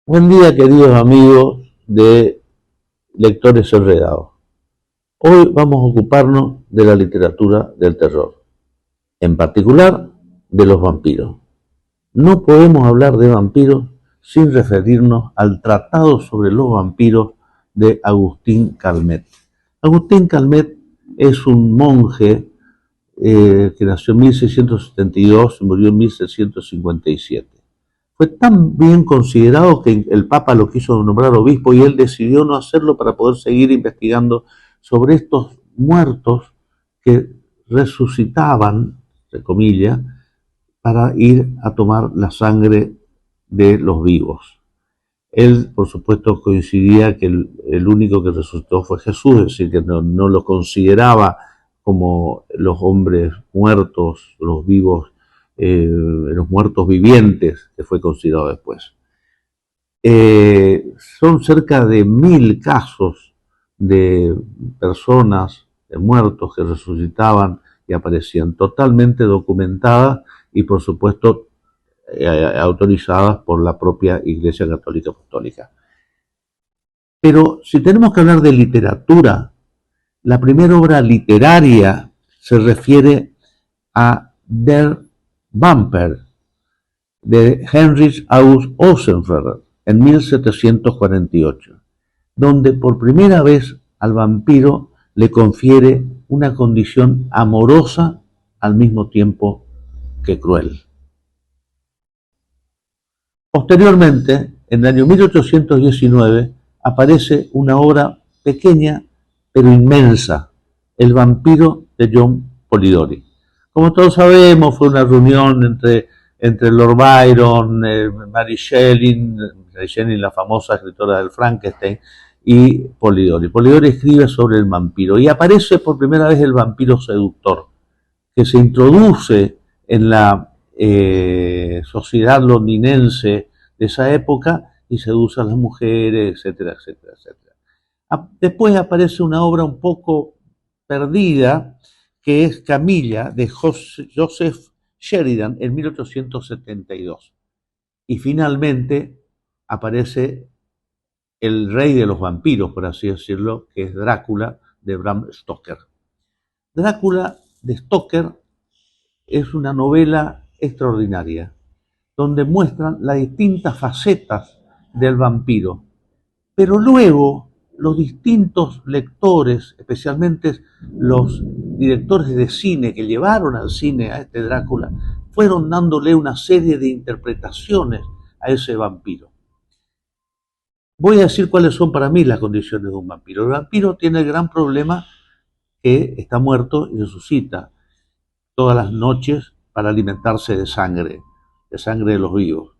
Buen día, queridos amigos de Lectores Enredados. Hoy vamos a ocuparnos de la literatura del terror, en particular de los vampiros. No podemos hablar de vampiros sin referirnos al Tratado sobre los vampiros de Agustín Calmet. Agustín Calmet es un monje que nació en 1672 y murió en 1657. Fue tan bien considerado que el Papa lo quiso nombrar obispo y él decidió no hacerlo para poder seguir investigando sobre estos muertos que resucitaban, entre comillas, para ir a tomar la sangre de los vivos. Él, por supuesto, coincidía que el único que resucitó fue Jesús, es decir, que no lo consideraba como los hombres muertos, los vivos, los muertos vivientes, que fue considerado después. Son cerca de 1000 casos de personas, de muertos que resucitaban y aparecían, totalmente documentadas y, por supuesto, autorizadas por la propia Iglesia Católica Apostólica. Pero si tenemos que hablar de literatura, la primera obra literaria se refiere a Der Vampir, de Heinrich August Osenfelder, en 1748, donde por primera vez al vampiro le confiere una condición amorosa al mismo tiempo que cruel. Posteriormente, en el año 1819, aparece una obra pequeña pero inmensa, El vampiro de John Polidori. Como todos sabemos, fue una reunión entre Lord Byron, Mary Shelley, la famosa escritora del Frankenstein, y Polidori. Polidori escribe sobre el vampiro y aparece por primera vez el vampiro seductor, que se introduce en la sociedad londinense de esa época y seduce a las mujeres, etcétera, etcétera, etcétera. Después aparece una obra un poco perdida, que es Camilla, de Joseph Sheridan, en 1872. Y finalmente aparece el rey de los vampiros, por así decirlo, que es Drácula, de Bram Stoker. Drácula, de Stoker, es una novela extraordinaria, donde muestran las distintas facetas del vampiro. Pero luego los distintos lectores, especialmente los directores de cine que llevaron al cine a este Drácula, fueron dándole una serie de interpretaciones a ese vampiro. Voy a decir cuáles son para mí las condiciones de un vampiro. El vampiro tiene el gran problema que está muerto y resucita todas las noches para alimentarse de sangre de los vivos.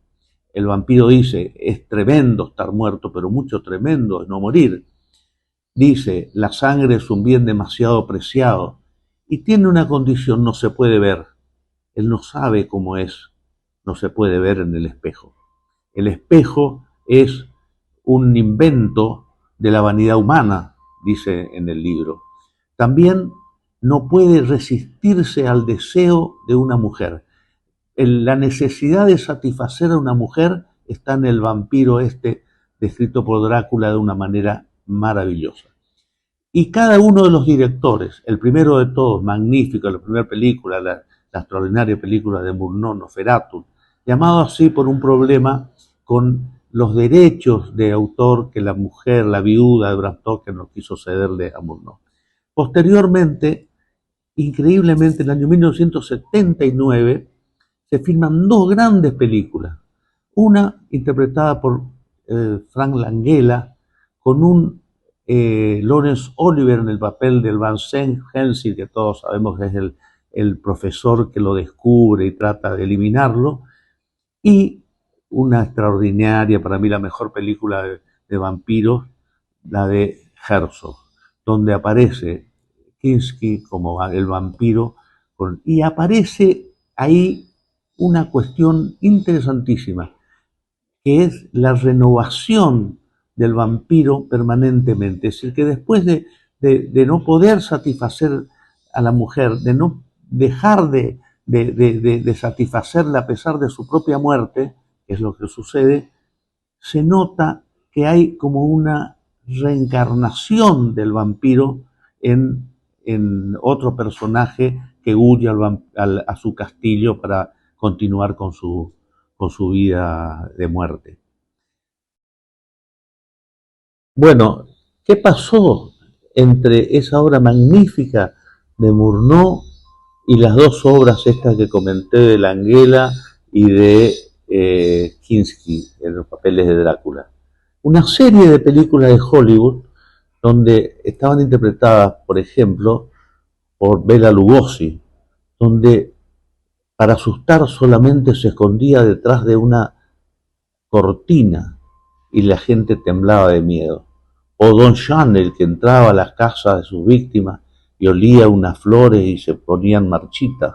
El vampiro dice, es tremendo estar muerto, pero mucho tremendo es no morir. Dice, la sangre es un bien demasiado preciado y tiene una condición, no se puede ver. Él no sabe cómo es, no se puede ver en el espejo. El espejo es un invento de la vanidad humana, dice en el libro. También no puede resistirse al deseo de una mujer. La necesidad de satisfacer a una mujer está en el vampiro descrito por Drácula de una manera maravillosa. Y cada uno de los directores, el primero de todos, magnífico, la primera película, la extraordinaria película de Murnau, Nosferatu, llamado así por un problema con los derechos de autor que la mujer, la viuda de Bram Stoker, no quiso cederle a Murnau. Posteriormente, increíblemente, en el año 1979, se filman dos grandes películas. Una interpretada por Frank Langella, con un Laurence Olivier en el papel del Vincent Helsing, que todos sabemos que es el profesor que lo descubre y trata de eliminarlo, y una extraordinaria, para mí la mejor película de vampiros, la de Herzog, donde aparece Kinski como el vampiro, y aparece ahí una cuestión interesantísima, que es la renovación del vampiro permanentemente. Es decir, que después de no poder satisfacer a la mujer, de no dejar de satisfacerla a pesar de su propia muerte, que es lo que sucede, se nota que hay como una reencarnación del vampiro en otro personaje que huye a su castillo para continuar con su vida de muerte. Bueno, ¿qué pasó entre esa obra magnífica de Murnau y las dos obras estas que comenté de Langella y de Kinski en los papeles de Drácula? Una serie de películas de Hollywood donde estaban interpretadas, por ejemplo, por Bela Lugosi, donde para asustar solamente se escondía detrás de una cortina y la gente temblaba de miedo. O Don Chanel, que entraba a las casas de sus víctimas y olía unas flores y se ponían marchitas.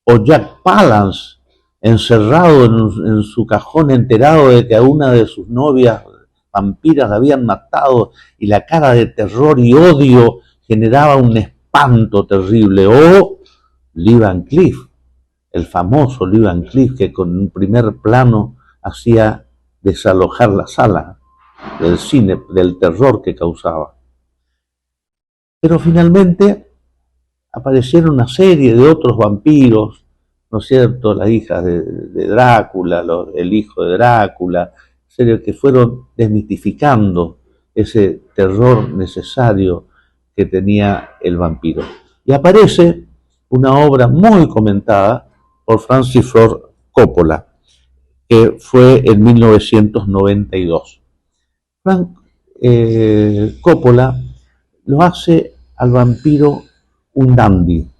O Jack Palance, encerrado en su cajón, enterado de que a una de sus novias vampiras la habían matado y la cara de terror y odio generaba un espanto terrible. O Lee Van Cleef, el famoso Lee Van Cleef, que con un primer plano hacía desalojar la sala del cine, del terror que causaba. Pero finalmente aparecieron una serie de otros vampiros, ¿no es cierto? Las hijas de Drácula, el hijo de Drácula, series que fueron desmitificando ese terror necesario que tenía el vampiro. Y aparece una obra muy comentada por Francis Ford Coppola, que fue en 1992. Frank Coppola lo hace al vampiro un dandy.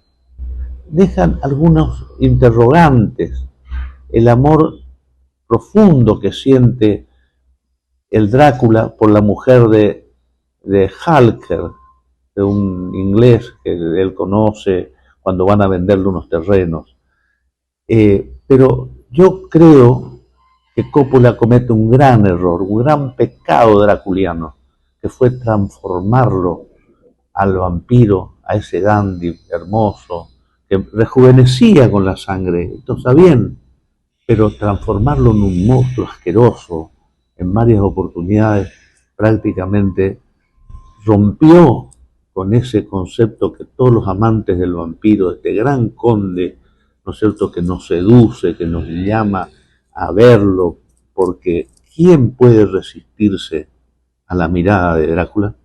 Dejan algunos interrogantes. El amor profundo que siente el Drácula por la mujer de Halker, de un inglés que él conoce cuando van a venderle unos terrenos. Pero yo creo que Coppola comete un gran error, un gran pecado draculiano, que fue transformarlo al vampiro, a ese dandy hermoso, que rejuvenecía con la sangre, esto está bien, pero transformarlo en un monstruo asqueroso en varias oportunidades prácticamente rompió con ese concepto que todos los amantes del vampiro, este gran conde, ¿no es cierto?, que nos seduce, que nos llama a verlo, porque ¿quién puede resistirse a la mirada de Drácula?